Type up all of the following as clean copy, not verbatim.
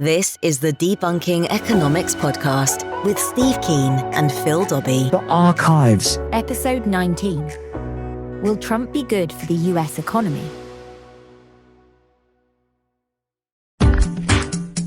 This is the Debunking Economics podcast with Steve Keen and Phil Dobbie. The Archives. Episode 19. Will Trump be good for the US economy?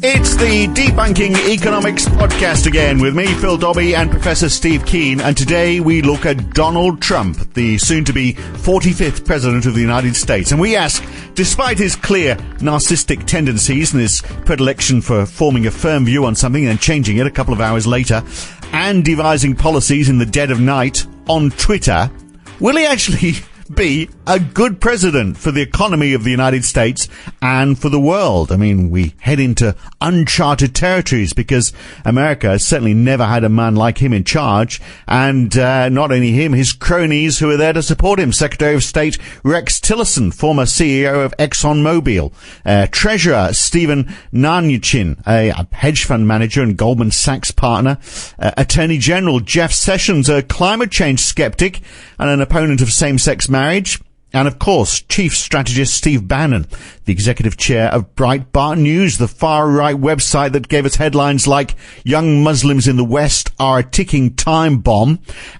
It's the Debunking Economics podcast again with me, Phil Dobbie, and Professor Steve Keen. And today we look at Donald Trump, the soon-to-be 45th President of the United States. And we ask, despite his clear narcissistic tendencies and his predilection for forming a firm view on something and changing it a couple of hours later, and devising policies in the dead of night on Twitter, will he actually be a good president for the economy of the United States and for the world? I mean, we head into uncharted territories because America has certainly never had a man like him in charge, and not only him, his cronies who are there to support him. Secretary of State Rex Tillerson, former CEO of ExxonMobil, Treasurer Stephen Mnuchin, a hedge fund manager and Goldman Sachs partner, Attorney General Jeff Sessions, a climate change skeptic and an opponent of same-sex marriage, and of course, Chief Strategist Steve Bannon, the Executive Chair of Breitbart News, the far-right website that gave us headlines like "Young Muslims in the West are a ticking time bomb,"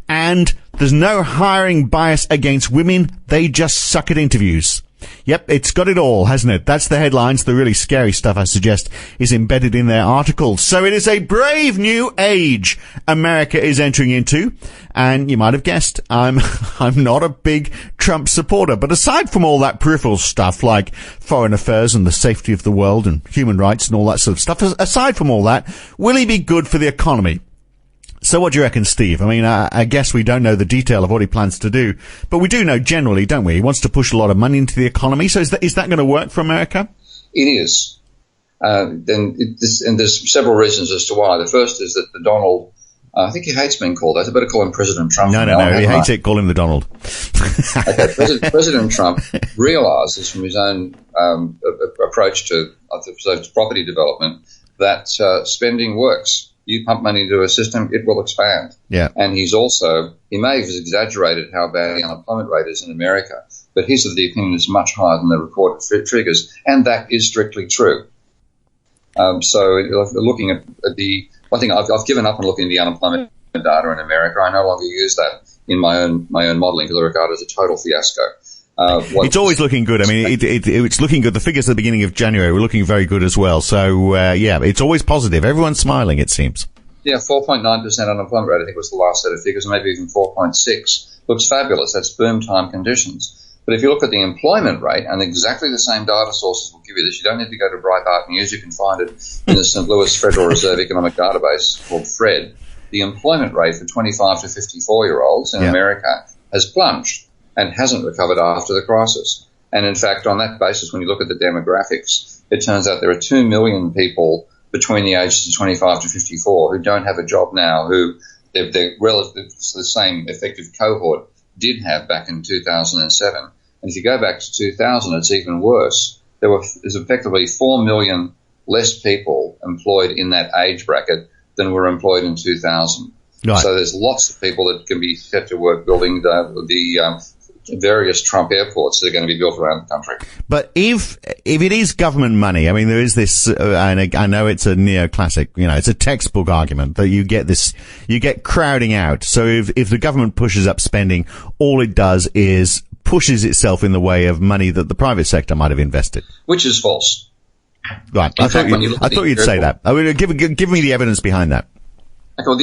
and "There's no hiring bias against women, they just suck at interviews." Yep, it's got it all, hasn't it? That's the headlines. The really scary stuff, I suggest, is embedded in their articles. So it is a brave new age America is entering into. And you might have guessed, I'm not a big Trump supporter. But aside from all that peripheral stuff like foreign affairs and the safety of the world and human rights and all that sort of stuff, aside from all that, will he be good for the economy? So what do you reckon, Steve? I mean, I guess we don't know the detail of what he plans to do, but we do know generally, don't we? He wants to push a lot of money into the economy. So is that going to work for America? It is. And there's several reasons as to why. The first is that the Donald, I think he hates being called that. I better call him President Trump. No, he hates it. Call him the Donald. Okay, President Trump realizes from his own approach to property development that spending works. You pump money into a system, it will expand. Yeah. And he may have exaggerated how bad the unemployment rate is in America, but he's of the opinion it's much higher than the reported figures, and that is strictly true. So looking at I think I've given up on looking at the unemployment data in America. I no longer use that in my own modelling because I regard it as a total fiasco. It's always looking good. I mean, it's looking good. The figures at the beginning of January were looking very good as well. So, it's always positive. Everyone's smiling, it seems. Yeah, 4.9% unemployment rate, I think was the last set of figures, maybe even 4.6. Looks fabulous. That's boom time conditions. But if you look at the employment rate, and exactly the same data sources will give you this, you don't need to go to Breitbart News. You can find it in the St. Louis Federal Reserve Economic Database called FRED. The employment rate for 25 to 54-year-olds in America has plunged and hasn't recovered after the crisis. And in fact, on that basis, when you look at the demographics, it turns out there are 2 million people between the ages of 25 to 54 who don't have a job now, who they're relative to the same effective cohort did have back in 2007. And if you go back to 2000, it's even worse. There's effectively 4 million less people employed in that age bracket than were employed in 2000. Right. So there's lots of people that can be set to work building the various Trump airports that are going to be built around the country. But if it is government money, I mean, there is this, and I know it's a neoclassic, it's a textbook argument that you get crowding out. So if the government pushes up spending, all it does is pushes itself in the way of money that the private sector might have invested. Which is false. Right. I thought you'd say that. I mean, give me the evidence behind that. Okay, well,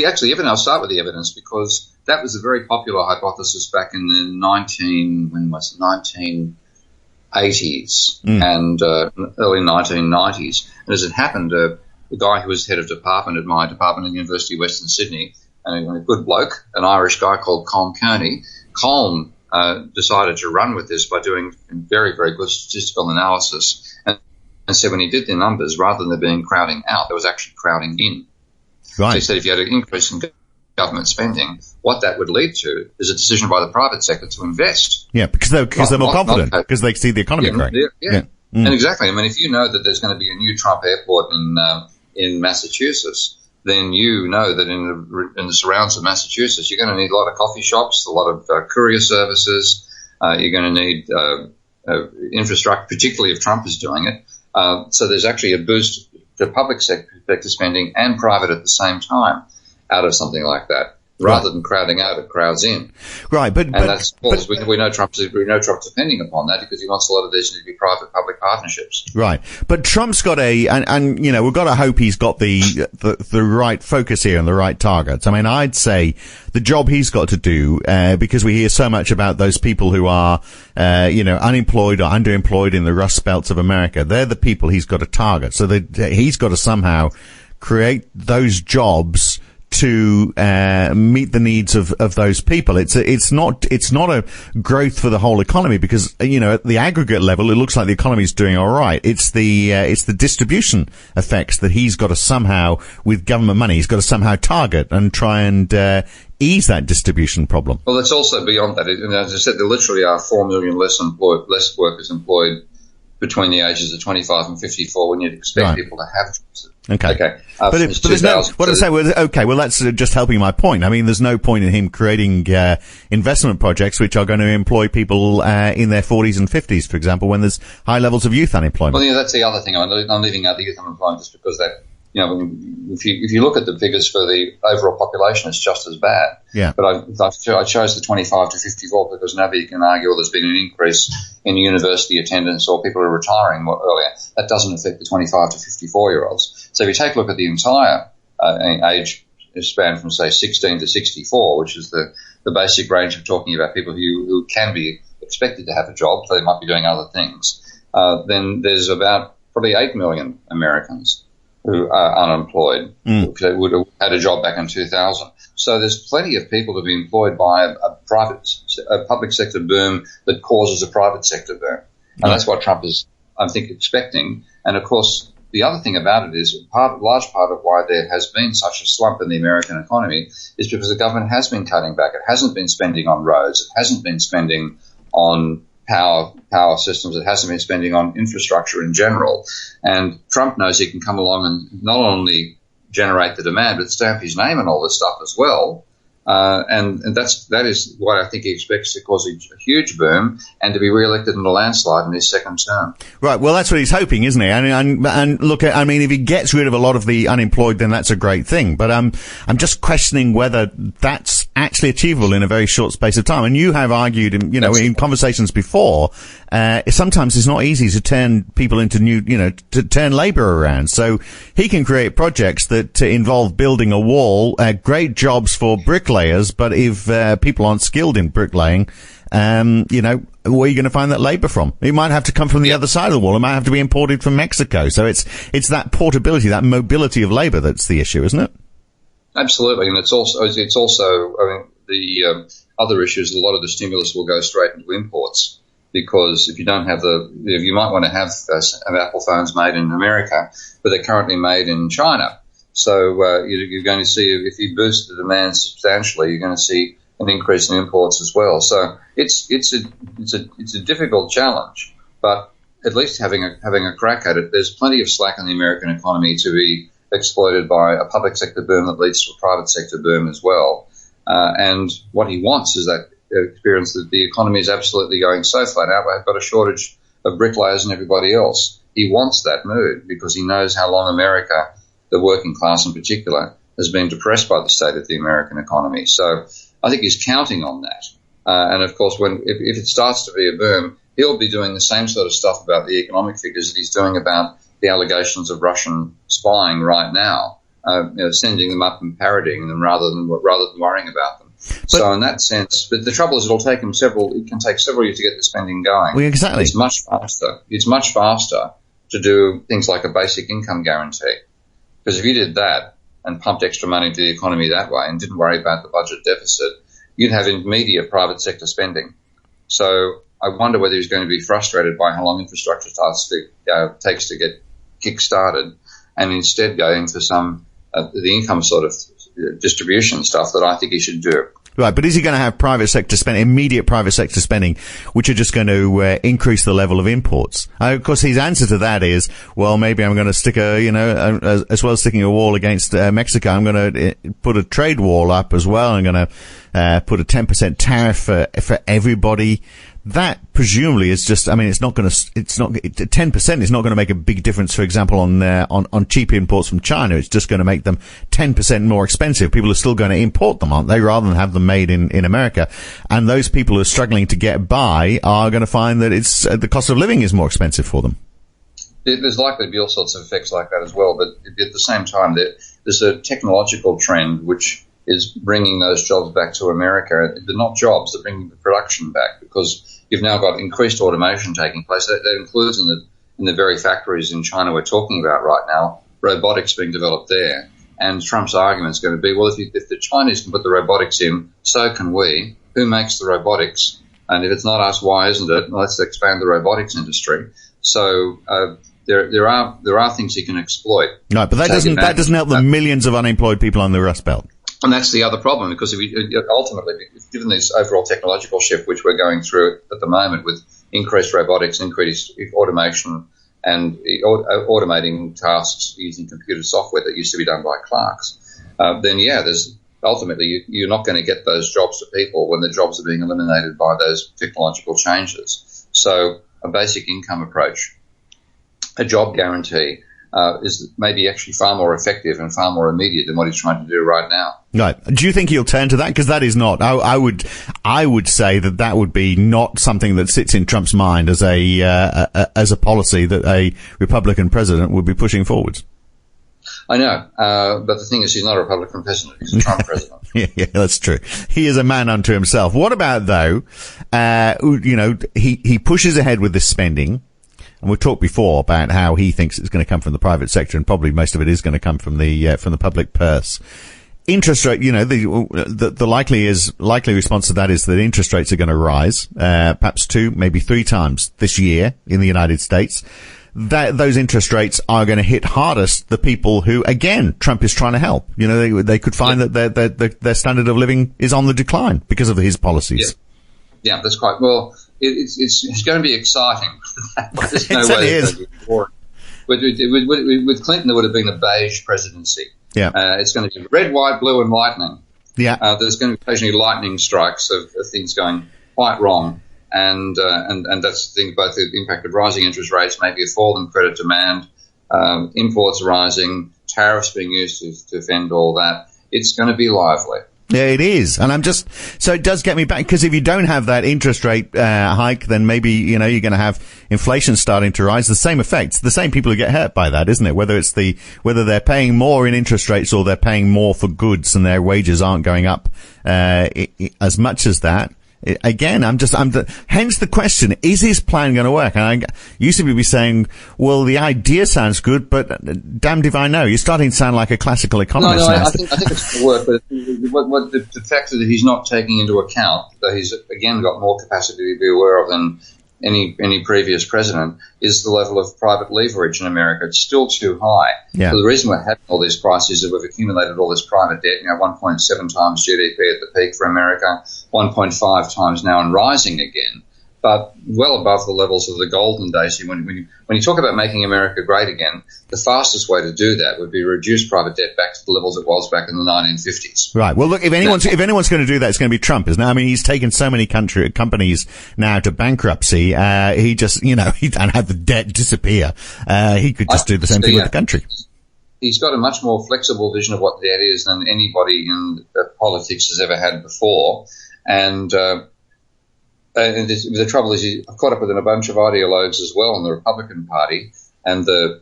I'll start with the evidence because that was a very popular hypothesis back in the 1980s and early 1990s. And as it happened, the guy who was head of department at my department at the University of Western Sydney, a good bloke, an Irish guy called Colm Kearney, decided to run with this by doing very, very good statistical analysis and said when he did the numbers, rather than there being crowding out, there was actually crowding in. Right. So he said if you had an increase in government spending, what that would lead to is a decision by the private sector to invest. Yeah, because they're more confident, because they see the economy growing. Yeah. And exactly. I mean, if you know that there's going to be a new Trump airport in Massachusetts, then you know that in the surrounds of Massachusetts, you're going to need a lot of coffee shops, a lot of courier services. You're going to need infrastructure, particularly if Trump is doing it. So there's actually a boost to public sector spending and private at the same time out of something like that. Rather than crowding out, it crowds in. Right, we know Trump's depending upon that because he wants a lot of these to be private-public partnerships. Right, but Trump's got and you know, we've got to hope he's got the right focus here and the right targets. I mean, I'd say the job he's got to do, because we hear so much about those people who are, unemployed or underemployed in the Rust Belts of America. They're the people he's got to target. So he's got to somehow create those jobs to meet the needs of those people. It's not a growth for the whole economy because, you know, at the aggregate level it looks like the economy is doing all right. It's the distribution effects that he's got to somehow, with government money, he's got to somehow target and try and ease that distribution problem. Well, it's also beyond that. As I said, there literally are 4 million less workers employed between the ages of 25 and 54 when you'd expect people to have jobs. Okay. But there's no, what I'm saying, well, that's just helping my point. I mean, there's no point in him creating investment projects which are going to employ people in their 40s and 50s, for example, when there's high levels of youth unemployment. Well, yeah, that's the other thing. I'm leaving out the youth unemployment just because that, you know, if you look at the figures for the overall population, it's just as bad. Yeah. But I chose the 25 to 54 because nobody can argue, well, there's been an increase in university attendance or people are retiring more earlier. That doesn't affect the 25 to 54-year-olds. So if you take a look at the entire age span from, say, 16 to 64, which is the basic range of talking about people who can be expected to have a job, so they might be doing other things, then there's about probably 8 million Americans who are unemployed, who would have had a job back in 2000. So there's plenty of people to be employed by a public sector boom that causes a private sector boom. And that's what Trump is, I think, expecting. And, of course, the other thing about it is a large part of why there has been such a slump in the American economy is because the government has been cutting back. It hasn't been spending on roads. It hasn't been spending on power systems. It hasn't been spending on infrastructure in general. And Trump knows he can come along and not only generate the demand, but stamp his name on all this stuff as well. And that is what I think he expects to cause a huge boom and to be re-elected in a landslide in his second term. Right. Well, that's what he's hoping, isn't he? And look, I mean, if he gets rid of a lot of the unemployed, then that's a great thing. But I'm just questioning whether that's actually achievable in a very short space of time. And you have argued, in conversations before, sometimes it's not easy to turn people into to turn labor around. So he can create projects that involve building a wall, great jobs for bricklayers. But if people aren't skilled in bricklaying, where are you going to find that labor from? It might have to come from the other side of the wall. It might have to be imported from Mexico. So it's that portability, that mobility of labor that's the issue, isn't it? Absolutely, and it's also. I mean, the other issue is a lot of the stimulus will go straight into imports because if you don't have you might want to have Apple phones made in America, but they're currently made in China. So you're going to see, if you boost the demand substantially, you're going to see an increase in imports as well. So it's a difficult challenge, but at least having a crack at it, there's plenty of slack in the American economy to be exploited by a public sector boom that leads to a private sector boom as well. And what he wants is that experience that the economy is absolutely going so flat out. We've got a shortage of bricklayers and everybody else. He wants that mood because he knows how long America, the working class in particular, has been depressed by the state of the American economy. So I think he's counting on that. And, of course, if it starts to be a boom, he'll be doing the same sort of stuff about the economic figures that he's doing about the allegations of Russian spying right now, sending them up and parodying them rather than worrying about them. So in that sense, but the trouble is it can take several years to get the spending going. Well, exactly. It's much faster to do things like a basic income guarantee. Because if you did that and pumped extra money into the economy that way and didn't worry about the budget deficit, you'd have immediate private sector spending. So I wonder whether he's going to be frustrated by how long infrastructure takes to get kick-started and instead going for some the income sort of distribution stuff that I think he should do. Right, but is he going to have immediate private sector spending, which are just going to increase the level of imports? Of course, his answer to that is, well, maybe I'm going to stick as well as sticking a wall against Mexico, I'm going to put a trade wall up as well. I'm going to put a 10% tariff for everybody that presumably is just, I mean, 10% is not going to make a big difference, for example, on cheap imports from China. It's just going to make them 10% more expensive. People are still going to import them, aren't they, rather than have them made in America. And those people who are struggling to get by are going to find that it's, the cost of living is more expensive for them. There's likely to be all sorts of effects like that as well, but at the same time, there's a technological trend which is bringing those jobs back to America. They're not jobs, they're bringing the production back, because you've now got increased automation taking place. That includes in the very factories in China we're talking about right now, robotics being developed there. And Trump's argument is going to be, well, if the Chinese can put the robotics in, so can we. Who makes the robotics? And if it's not us, why isn't it? Let's expand the robotics industry. So there are things you can exploit. No, but that doesn't help the millions of unemployed people on the Rust Belt. And that's the other problem, because ultimately, given this overall technological shift which we're going through at the moment with increased robotics, increased automation, and automating tasks using computer software that used to be done by clerks, then there's ultimately you're not going to get those jobs to people when the jobs are being eliminated by those technological changes. So a basic income approach, a job guarantee, is maybe actually far more effective and far more immediate than what he's trying to do right now. Right. Do you think he'll turn to that? Because that is not. I would say that would be not something that sits in Trump's mind as a policy that a Republican president would be pushing forwards. I know, but the thing is, he's not a Republican president; he's a Trump president. Yeah, that's true. He is a man unto himself. What about though? He pushes ahead with this spending. And we've talked before about how he thinks it's going to come from the private sector, and probably most of it is going to come from the public purse. Interest rate, the likely response to that is that interest rates are going to rise, perhaps 2, maybe 3 times this year in the United States. Those interest rates are going to hit hardest the people who, again, Trump is trying to help. They could find that their standard of living is on the decline because of his policies. Yeah, that's quite well. It's going to be exciting. There's no way it's going to be boring. With Clinton, there would have been a beige presidency. Yeah, it's going to be red, white, blue, and lightning. Yeah, there's going to be occasionally lightning strikes of things going quite wrong, and that's the thing. Both the impact of rising interest rates, maybe a fall in credit demand, imports rising, tariffs being used to defend all that. It's going to be lively. Yeah, it is. And so it does get me back, because if you don't have that interest rate hike, then maybe, you're going to have inflation starting to rise. The same effects, the same people who get hurt by that, isn't it? Whether they're paying more in interest rates or they're paying more for goods and their wages aren't going up as much as that. Again, hence the question, is his plan going to work? And you seem to be saying, well, the idea sounds good, but damned if I know. You're starting to sound like a classical economist. No, I think it's going to work, but the fact that he's not taking into account that he's, again, got more capacity to be aware of than any previous president is the level of private leverage in America. It's still too high. Yeah. So the reason we're having all these crises is that we've accumulated all this private debt, 1.7 times GDP at the peak for America, 1.5 times now and rising again, but well above the levels of the golden days. When you talk about making America great again, the fastest way to do that would be reduce private debt back to the levels it was back in the 1950s. Right. Well, look, if anyone's going to do that, it's going to be Trump, isn't it? I mean, he's taken so many companies now to bankruptcy. He just, he don't have the debt disappear. He could just do the same thing with the country. He's got a much more flexible vision of what debt is than anybody in politics has ever had before. And the trouble is, I've caught up with a bunch of ideologues as well in the Republican Party and the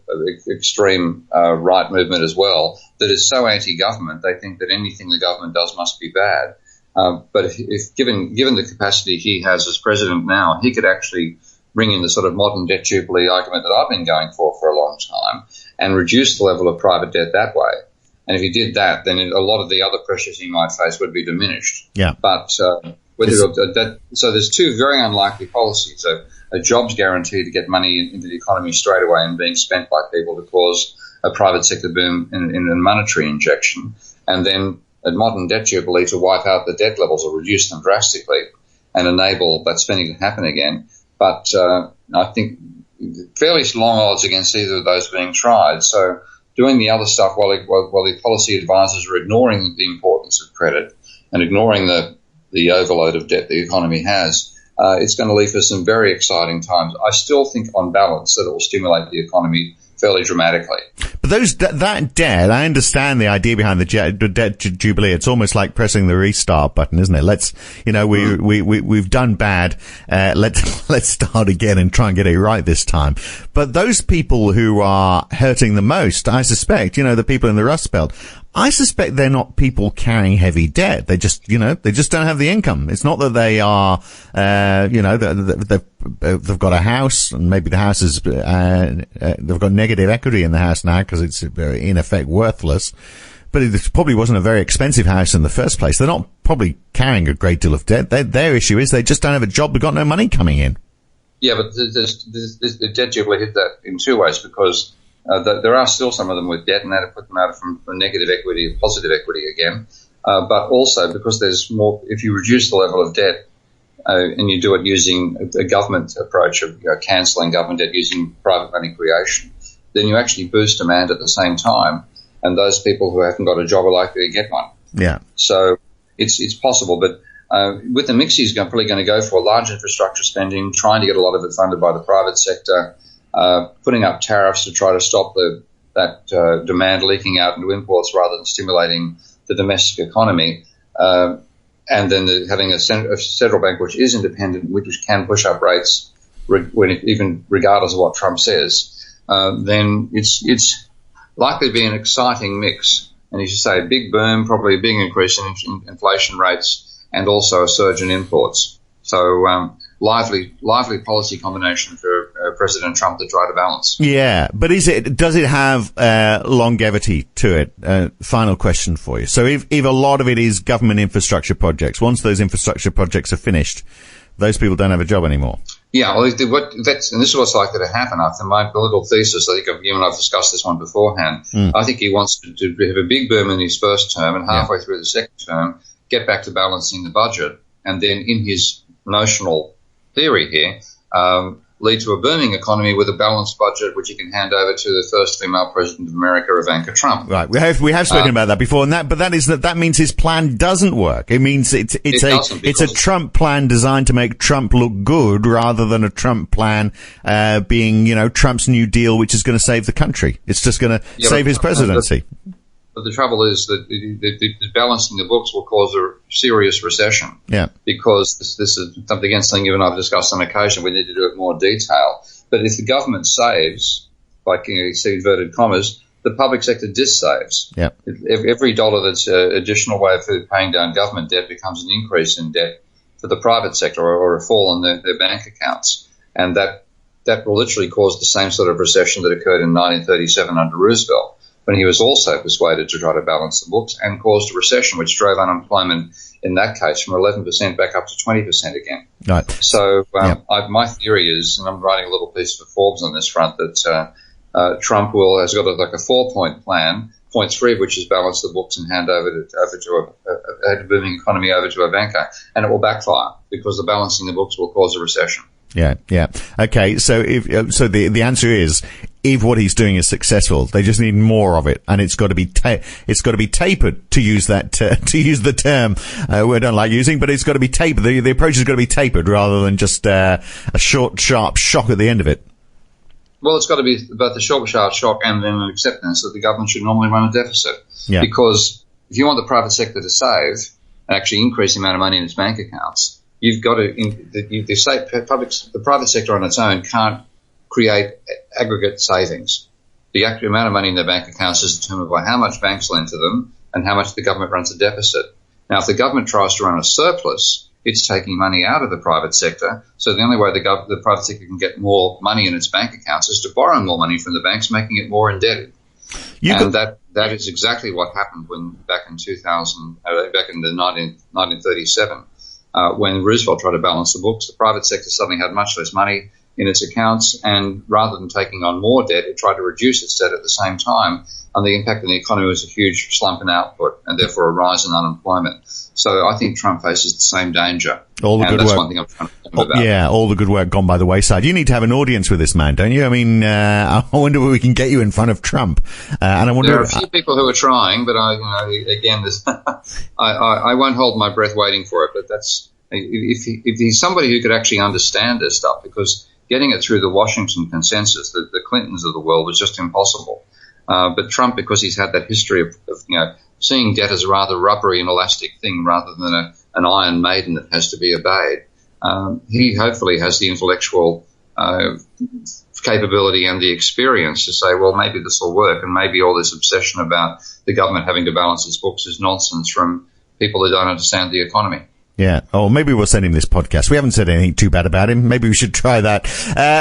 extreme right movement as well, that is so anti-government, they think that anything the government does must be bad. But if given the capacity he has as president now, he could actually bring in the sort of modern debt jubilee argument that I've been going for a long time and reduce the level of private debt that way. And if he did that, then a lot of the other pressures he might face would be diminished. Yeah. But so there's two very unlikely policies: a jobs guarantee to get money into the economy straight away and being spent by people to cause a private sector boom in a monetary injection, and then a modern debt jubilee to wipe out the debt levels or reduce them drastically and enable that spending to happen again. But I think fairly long odds against either of those being tried. So doing the other stuff while the policy advisors are ignoring the importance of credit and ignoring the overload of debt the economy has, it's going to leave us some very exciting times. I still think, on balance, that it will stimulate the economy fairly dramatically. But that debt, I understand the idea behind the debt jubilee. It's almost like pressing the restart button, isn't it? We've done bad. Let's start again and try and get it right this time. But those people who are hurting the most, I suspect, the people in the Rust Belt, I suspect they're not people carrying heavy debt. They just don't have the income. It's not that they are, they've got a house, and maybe the house is, they've got negative equity in the house now because it's in effect worthless. But it probably wasn't a very expensive house in the first place. They're not probably carrying a great deal of debt. Their issue is they just don't have a job. They've got no money coming in. Yeah, but the debt jubilee hit that in two ways, because there are still some of them with debt, and that put them out from negative equity to positive equity again. But also because there's more, if you reduce the level of debt and you do it using a government approach of cancelling government debt using private money creation, then you actually boost demand at the same time, and those people who haven't got a job are likely to get one. Yeah. So it's possible, but with the mix, he's probably going to go for large infrastructure spending, trying to get a lot of it funded by the private sector, putting up tariffs to try to stop that demand leaking out into imports rather than stimulating the domestic economy, and then having a central bank which is independent, which can push up rates even regardless of what Trump says, then it's likely to be an exciting mix. And as you say, a big boom, probably a big increase in inflation rates, and also a surge in imports. So lively policy combination for President Trump to try to balance. Yeah, but does it have longevity to it? Final question for you. So if a lot of it is government infrastructure projects, once those infrastructure projects are finished, those people don't have a job anymore. Yeah, well, and this is what's likely to happen. After my political thesis, I think you and I have discussed this one beforehand. I think he wants to have a big boom in his first term, and halfway through the second term, get back to balancing the budget, and then in his notional theory here, lead to a booming economy with a balanced budget, which he can hand over to the first female president of America, Ivanka Trump. Right, we have spoken about that before, and that means his plan doesn't work. It means it's a Trump plan designed to make Trump look good, rather than a Trump plan being Trump's New Deal, which is going to save the country. It's just going to save his presidency. But the trouble is that the balancing the books will cause a serious recession. Yeah. Because this is something you and I have discussed on occasion. We need to do it in more detail. But if the government saves, like inverted commas, the public sector dissaves. Yeah. Every dollar that's an additional way of paying down government debt becomes an increase in debt for the private sector, or a fall in their bank accounts. And that will literally cause the same sort of recession that occurred in 1937 under Roosevelt, when he was also persuaded to try to balance the books, and caused a recession which drove unemployment in that case from 11% back up to 20% again. Right. So my theory is, and I'm writing a little piece for Forbes on this front, that Trump has got a 4-point plan, point 3 of which is balance the books and hand over to a booming economy over to Ivanka, and it will backfire because the balancing the books will cause a recession. Yeah. Okay. So the answer is, if what he's doing is successful, they just need more of it, and it's got to be tapered, to use the term we don't like using, but it's got to be tapered. The approach has got to be tapered rather than just a short, sharp shock at the end of it. Well, it's got to be both a short, sharp shock and then an acceptance that the government should normally run a deficit. Yeah. Because if you want the private sector to save and actually increase the amount of money in its bank accounts, you've got to the private sector on its own can't create aggregate savings. The actual amount of money in their bank accounts is determined by how much banks lend to them and how much the government runs a deficit. Now, if the government tries to run a surplus, it's taking money out of the private sector. So the only way the private sector can get more money in its bank accounts is to borrow more money from the banks, making it more indebted. That is exactly what happened back in 1937, when Roosevelt tried to balance the books. The private sector suddenly had much less money in its accounts, and rather than taking on more debt, it tried to reduce its debt at the same time, and the impact on the economy was a huge slump in output and therefore a rise in unemployment. So I think Trump faces the same danger. All the good that's work. One thing I'm trying to think about. Yeah, all the good work gone by the wayside. You need to have an audience with this man, don't you? I mean, I wonder where we can get you in front of Trump. And I wonder. There are a few people who are trying, but I won't hold my breath waiting for it. But if he's somebody who could actually understand this stuff, because getting it through the Washington consensus, the Clintons of the world, was just impossible. But Trump, because he's had that history of seeing debt as a rather rubbery and elastic thing rather than an iron maiden that has to be obeyed, he hopefully has the intellectual capability and the experience to say, well, maybe this will work, and maybe all this obsession about the government having to balance its books is nonsense from people who don't understand the economy. Yeah. Oh, maybe we'll send him this podcast. We haven't said anything too bad about him. Maybe we should try that.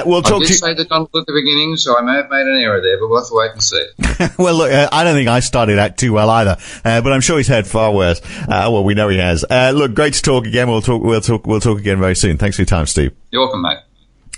We'll talk I did say that Donald at the beginning, so I may have made an error there, but we'll have to wait and see. Well, look, I don't think I started out too well either, but I'm sure he's heard far worse. Well, we know he has. Look, great to talk again. We'll talk again very soon. Thanks for your time, Steve. You're welcome, mate.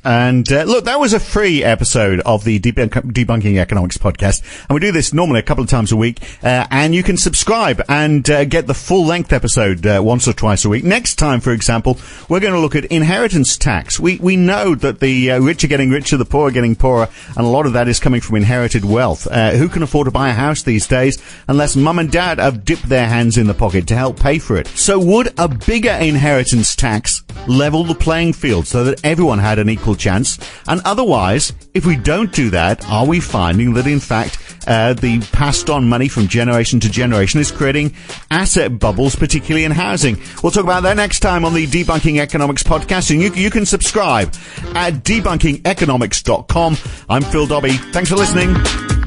And look, that was a free episode of the Debunking Economics podcast, and we do this normally a couple of times a week, and you can subscribe and get the full-length episode once or twice a week. Next time, for example, we're going to look at inheritance tax. We know that the rich are getting richer, the poor are getting poorer, and a lot of that is coming from inherited wealth. Who can afford to buy a house these days unless mum and dad have dipped their hands in the pocket to help pay for it? So would a bigger inheritance tax level the playing field so that everyone had an equal chance? And otherwise, if we don't do that, are we finding that in fact the passed on money from generation to generation is creating asset bubbles, particularly in housing? We'll talk about that next time on the Debunking Economics podcast, and you can subscribe at debunkingeconomics.com. I'm Phil Dobbie. Thanks for listening.